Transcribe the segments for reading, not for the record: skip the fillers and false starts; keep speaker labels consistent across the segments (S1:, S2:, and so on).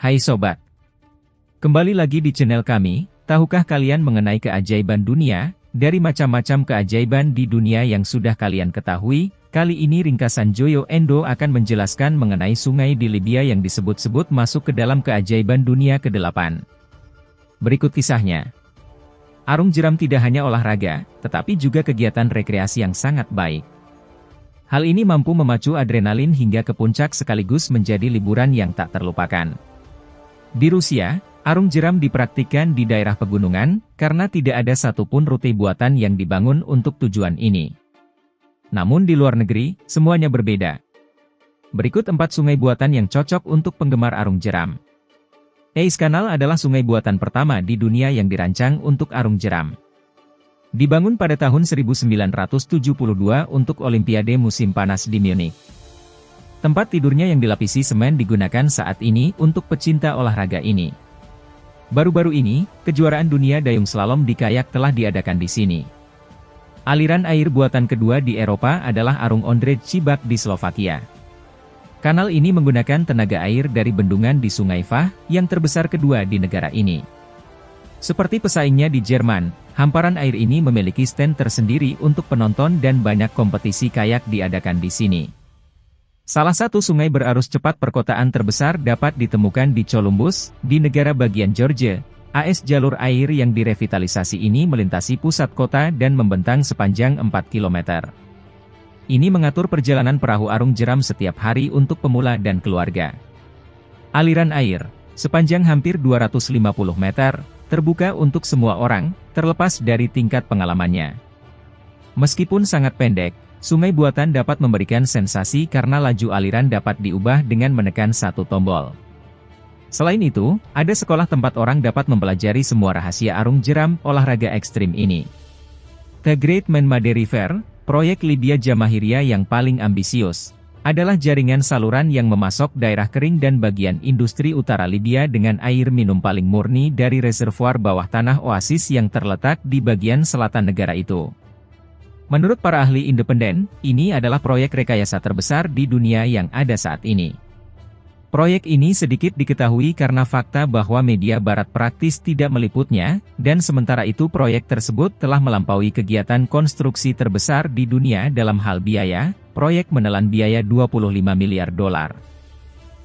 S1: Hai sobat, kembali lagi di channel kami. Tahukah kalian mengenai keajaiban dunia? Dari macam-macam keajaiban di dunia yang sudah kalian ketahui, kali ini ringkasan Joyo Endo akan menjelaskan mengenai sungai di Libya yang disebut-sebut masuk ke dalam keajaiban dunia ke-8. Berikut kisahnya. Arung jeram tidak hanya olahraga, tetapi juga kegiatan rekreasi yang sangat baik. Hal ini mampu memacu adrenalin hingga ke puncak sekaligus menjadi liburan yang tak terlupakan. Di Rusia, arung jeram dipraktikkan di daerah pegunungan, karena tidak ada satupun rute buatan yang dibangun untuk tujuan ini. Namun di luar negeri, semuanya berbeda. Berikut 4 sungai buatan yang cocok untuk penggemar arung jeram. Eis Canal adalah sungai buatan pertama di dunia yang dirancang untuk arung jeram. Dibangun pada tahun 1972 untuk Olimpiade musim panas di Munich. Tempat tidurnya yang dilapisi semen digunakan saat ini untuk pecinta olahraga ini. Baru-baru ini, kejuaraan dunia dayung slalom di kayak telah diadakan di sini. Aliran air buatan kedua di Eropa adalah Arung Ondrej Cibak di Slovakia. Kanal ini menggunakan tenaga air dari bendungan di Sungai Vah, yang terbesar kedua di negara ini. Seperti pesaingnya di Jerman, hamparan air ini memiliki stand tersendiri untuk penonton dan banyak kompetisi kayak diadakan di sini. Salah satu sungai berarus cepat perkotaan terbesar dapat ditemukan di Columbus, di negara bagian Georgia, AS. Jalur air yang direvitalisasi ini melintasi pusat kota dan membentang sepanjang 4 km. Ini mengatur perjalanan perahu arung jeram setiap hari untuk pemula dan keluarga. Aliran air, sepanjang hampir 250 meter, terbuka untuk semua orang, terlepas dari tingkat pengalamannya. Meskipun sangat pendek, sungai buatan dapat memberikan sensasi karena laju aliran dapat diubah dengan menekan satu tombol. Selain itu, ada sekolah tempat orang dapat mempelajari semua rahasia arung jeram olahraga ekstrim ini. The Great Manmade River, proyek Libya Jamahiriya yang paling ambisius, adalah jaringan saluran yang memasok daerah kering dan bagian industri utara Libya dengan air minum paling murni dari reservoir bawah tanah oasis yang terletak di bagian selatan negara itu. Menurut para ahli independen, ini adalah proyek rekayasa terbesar di dunia yang ada saat ini. Proyek ini sedikit diketahui karena fakta bahwa media barat praktis tidak meliputnya, dan sementara itu proyek tersebut telah melampaui kegiatan konstruksi terbesar di dunia dalam hal biaya. Proyek menelan biaya 25 miliar dolar.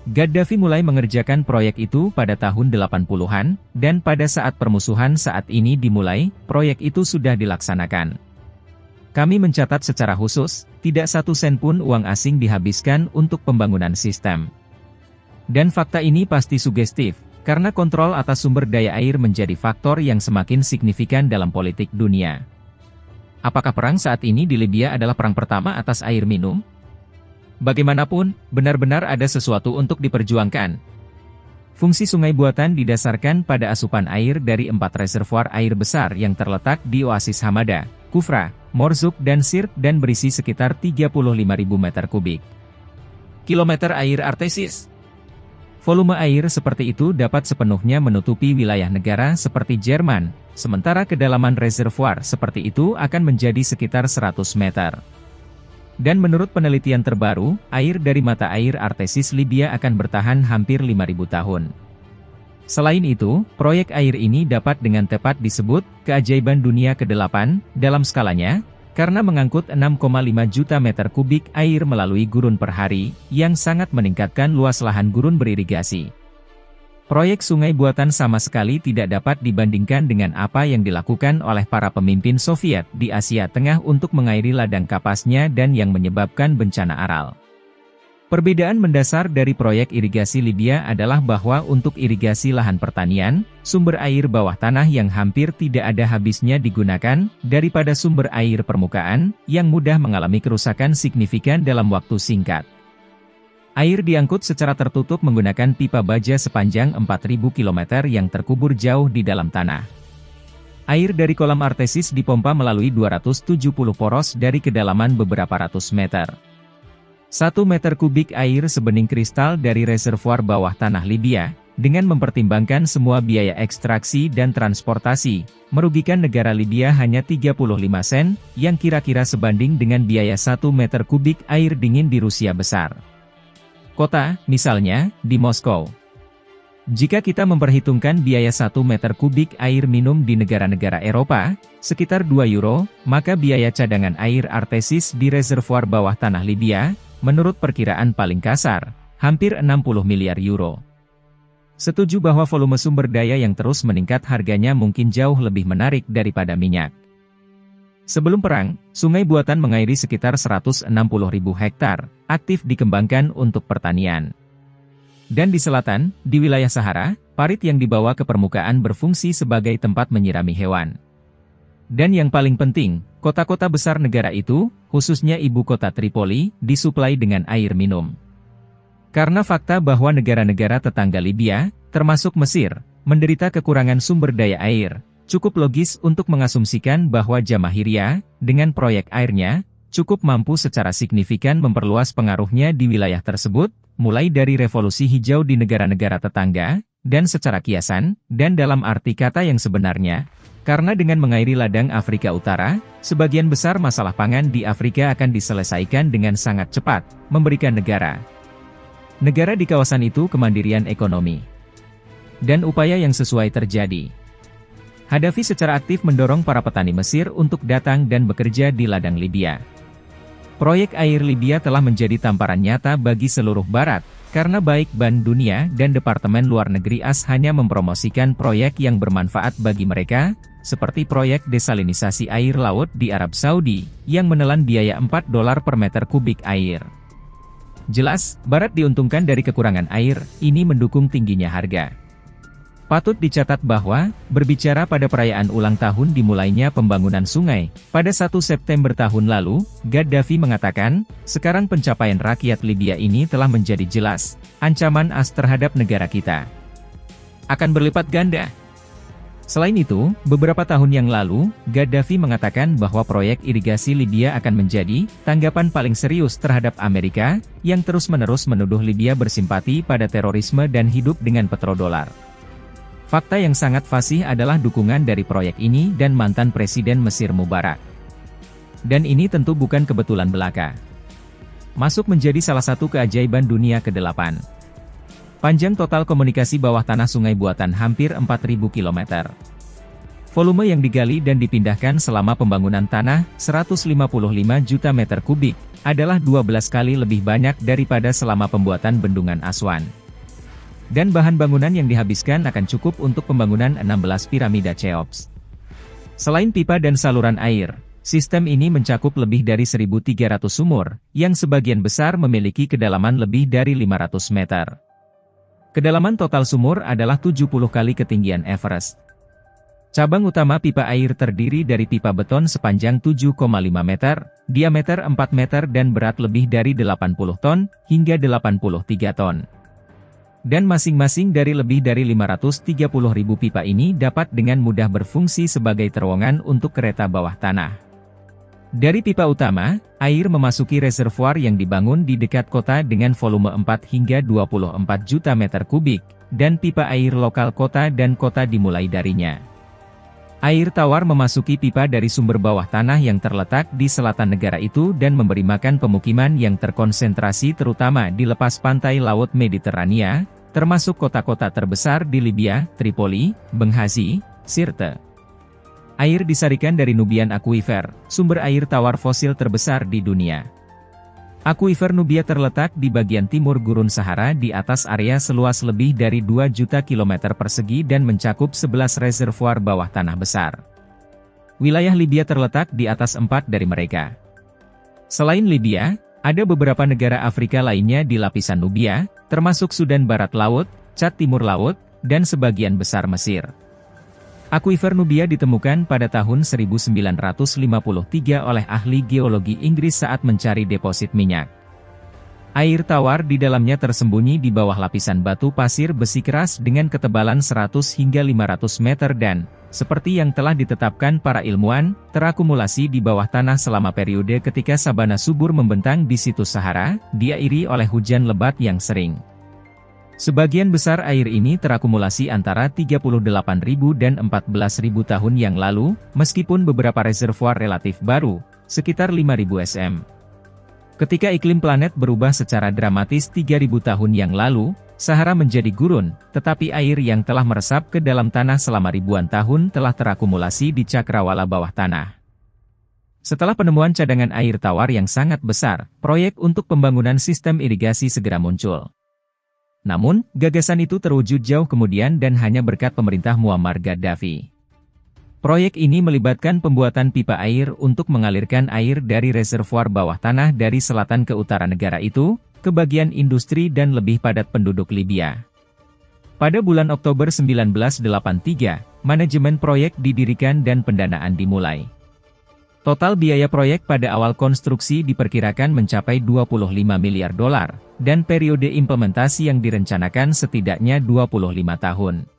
S1: Gaddafi mulai mengerjakan proyek itu pada tahun 80-an, dan pada saat permusuhan saat ini dimulai, proyek itu sudah dilaksanakan. Kami mencatat secara khusus, tidak satu sen pun uang asing dihabiskan untuk pembangunan sistem. Dan fakta ini pasti sugestif, karena kontrol atas sumber daya air menjadi faktor yang semakin signifikan dalam politik dunia. Apakah perang saat ini di Libya adalah perang pertama atas air minum? Bagaimanapun, benar-benar ada sesuatu untuk diperjuangkan. Fungsi sungai buatan didasarkan pada asupan air dari 4 reservoir air besar yang terletak di Oasis Hamada, Kufra, Morzuk dan Sirte dan berisi sekitar 35.000 meter kubik. Kilometer air Artesis. Volume air seperti itu dapat sepenuhnya menutupi wilayah negara seperti Jerman, sementara kedalaman reservoir seperti itu akan menjadi sekitar 100 meter. Dan menurut penelitian terbaru, air dari mata air Artesis Libya akan bertahan hampir 5.000 tahun. Selain itu, proyek air ini dapat dengan tepat disebut keajaiban dunia ke-8 dalam skalanya, karena mengangkut 6,5 juta meter kubik air melalui gurun per hari, yang sangat meningkatkan luas lahan gurun beririgasi. Proyek sungai buatan sama sekali tidak dapat dibandingkan dengan apa yang dilakukan oleh para pemimpin Soviet di Asia Tengah untuk mengairi ladang kapasnya dan yang menyebabkan bencana aral. Perbedaan mendasar dari proyek irigasi Libya adalah bahwa untuk irigasi lahan pertanian, sumber air bawah tanah yang hampir tidak ada habisnya digunakan, daripada sumber air permukaan, yang mudah mengalami kerusakan signifikan dalam waktu singkat. Air diangkut secara tertutup menggunakan pipa baja sepanjang 4.000 km yang terkubur jauh di dalam tanah. Air dari kolam Artesis dipompa melalui 270 poros dari kedalaman beberapa ratus meter. 1 meter kubik air sebening kristal dari reservoir bawah tanah Libya, dengan mempertimbangkan semua biaya ekstraksi dan transportasi, merugikan negara Libya hanya 35 sen, yang kira-kira sebanding dengan biaya 1 meter kubik air dingin di Rusia besar. Kota, misalnya, di Moskow. Jika kita memperhitungkan biaya 1 meter kubik air minum di negara-negara Eropa, sekitar 2 euro, maka biaya cadangan air Artesis di reservoir bawah tanah Libya, menurut perkiraan paling kasar, hampir 60 miliar euro. Setuju bahwa volume sumber daya yang terus meningkat harganya mungkin jauh lebih menarik daripada minyak. Sebelum perang, sungai buatan mengairi sekitar 160.000 hektar, aktif dikembangkan untuk pertanian. Dan di selatan, di wilayah Sahara, parit yang dibawa ke permukaan berfungsi sebagai tempat menyirami hewan. Dan yang paling penting, kota-kota besar negara itu, khususnya ibu kota Tripoli, disuplai dengan air minum. Karena fakta bahwa negara-negara tetangga Libya, termasuk Mesir, menderita kekurangan sumber daya air, cukup logis untuk mengasumsikan bahwa Jamahiriya, dengan proyek airnya, cukup mampu secara signifikan memperluas pengaruhnya di wilayah tersebut, mulai dari revolusi hijau di negara-negara tetangga, dan secara kiasan, dan dalam arti kata yang sebenarnya, karena dengan mengairi ladang Afrika Utara, sebagian besar masalah pangan di Afrika akan diselesaikan dengan sangat cepat, memberikan negara di kawasan itu kemandirian ekonomi. Dan upaya yang sesuai terjadi. Hadafi secara aktif mendorong para petani Mesir untuk datang dan bekerja di ladang Libya. Proyek air Libya telah menjadi tamparan nyata bagi seluruh Barat, karena baik Bank Dunia dan Departemen Luar Negeri AS hanya mempromosikan proyek yang bermanfaat bagi mereka, seperti proyek desalinisasi air laut di Arab Saudi, yang menelan biaya $4 per meter kubik air. Jelas, Barat diuntungkan dari kekurangan air, ini mendukung tingginya harga. Patut dicatat bahwa, berbicara pada perayaan ulang tahun dimulainya pembangunan sungai, pada 1 September tahun lalu, Gaddafi mengatakan, sekarang pencapaian rakyat Libya ini telah menjadi jelas, ancaman AS terhadap negara kita akan berlipat ganda. Selain itu, beberapa tahun yang lalu, Gaddafi mengatakan bahwa proyek irigasi Libya akan menjadi tanggapan paling serius terhadap Amerika, yang terus-menerus menuduh Libya bersimpati pada terorisme dan hidup dengan petrodolar. Fakta yang sangat fasih adalah dukungan dari proyek ini dan mantan Presiden Mesir Mubarak. Dan ini tentu bukan kebetulan belaka. Masuk menjadi salah satu keajaiban dunia ke-8. Panjang total komunikasi bawah tanah sungai buatan hampir 4.000 km. Volume yang digali dan dipindahkan selama pembangunan tanah, 155 juta meter kubik, adalah 12 kali lebih banyak daripada selama pembuatan bendungan Aswan. Dan bahan bangunan yang dihabiskan akan cukup untuk pembangunan 16 piramida Cheops. Selain pipa dan saluran air, sistem ini mencakup lebih dari 1.300 sumur, yang sebagian besar memiliki kedalaman lebih dari 500 meter. Kedalaman total sumur adalah 70 kali ketinggian Everest. Cabang utama pipa air terdiri dari pipa beton sepanjang 7,5 meter, diameter 4 meter dan berat lebih dari 80 ton, hingga 83 ton. Dan masing-masing dari lebih dari 530.000 pipa ini dapat dengan mudah berfungsi sebagai terowongan untuk kereta bawah tanah. Dari pipa utama, air memasuki reservoir yang dibangun di dekat kota dengan volume 4 hingga 24 juta meter kubik, dan pipa air lokal kota dan kota dimulai darinya. Air tawar memasuki pipa dari sumber bawah tanah yang terletak di selatan negara itu dan memberi makan pemukiman yang terkonsentrasi terutama di lepas pantai Laut Mediterania, termasuk kota-kota terbesar di Libya, Tripoli, Benghazi, Sirte. Air disarikan dari Nubian Aquifer, sumber air tawar fosil terbesar di dunia. Aquifer Nubia terletak di bagian timur Gurun Sahara di atas area seluas lebih dari 2 juta kilometer persegi dan mencakup 11 reservoir bawah tanah besar. Wilayah Libya terletak di atas 4 dari mereka. Selain Libya, ada beberapa negara Afrika lainnya di lapisan Nubia, termasuk Sudan Barat Laut, Chad Timur Laut, dan sebagian besar Mesir. Aquifer Nubia ditemukan pada tahun 1953 oleh ahli geologi Inggris saat mencari deposit minyak. Air tawar di dalamnya tersembunyi di bawah lapisan batu pasir besi keras dengan ketebalan 100 hingga 500 meter dan, seperti yang telah ditetapkan para ilmuwan, terakumulasi di bawah tanah selama periode ketika sabana subur membentang di situs Sahara, diiringi oleh hujan lebat yang sering. Sebagian besar air ini terakumulasi antara 38.000 dan 14.000 tahun yang lalu, meskipun beberapa reservoir relatif baru, sekitar 5.000 sm. Ketika iklim planet berubah secara dramatis 3.000 tahun yang lalu, Sahara menjadi gurun, tetapi air yang telah meresap ke dalam tanah selama ribuan tahun telah terakumulasi di cakrawala bawah tanah. Setelah penemuan cadangan air tawar yang sangat besar, proyek untuk pembangunan sistem irigasi segera muncul. Namun, gagasan itu terwujud jauh kemudian dan hanya berkat pemerintah Muammar Gaddafi. Proyek ini melibatkan pembuatan pipa air untuk mengalirkan air dari reservoir bawah tanah dari selatan ke utara negara itu, ke bagian industri dan lebih padat penduduk Libya. Pada bulan Oktober 1983, manajemen proyek didirikan dan pendanaan dimulai. Total biaya proyek pada awal konstruksi diperkirakan mencapai 25 miliar dolar, dan periode implementasi yang direncanakan setidaknya 25 tahun.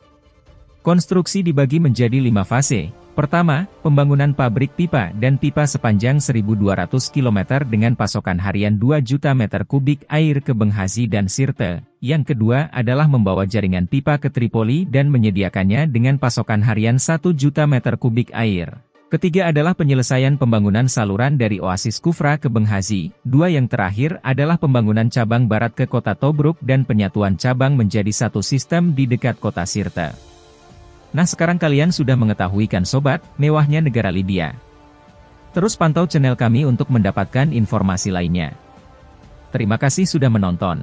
S1: Konstruksi dibagi menjadi 5 fase. Pertama, pembangunan pabrik pipa dan pipa sepanjang 1.200 km dengan pasokan harian 2 juta meter kubik air ke Benghazi dan Sirte. Yang kedua adalah membawa jaringan pipa ke Tripoli dan menyediakannya dengan pasokan harian 1 juta meter kubik air. Ketiga adalah penyelesaian pembangunan saluran dari Oasis Kufra ke Benghazi. Dua yang terakhir adalah pembangunan cabang barat ke kota Tobruk dan penyatuan cabang menjadi satu sistem di dekat kota Sirte. Nah, sekarang kalian sudah mengetahui kan sobat, mewahnya negara Libya. Terus pantau channel kami untuk mendapatkan informasi lainnya. Terima kasih sudah menonton.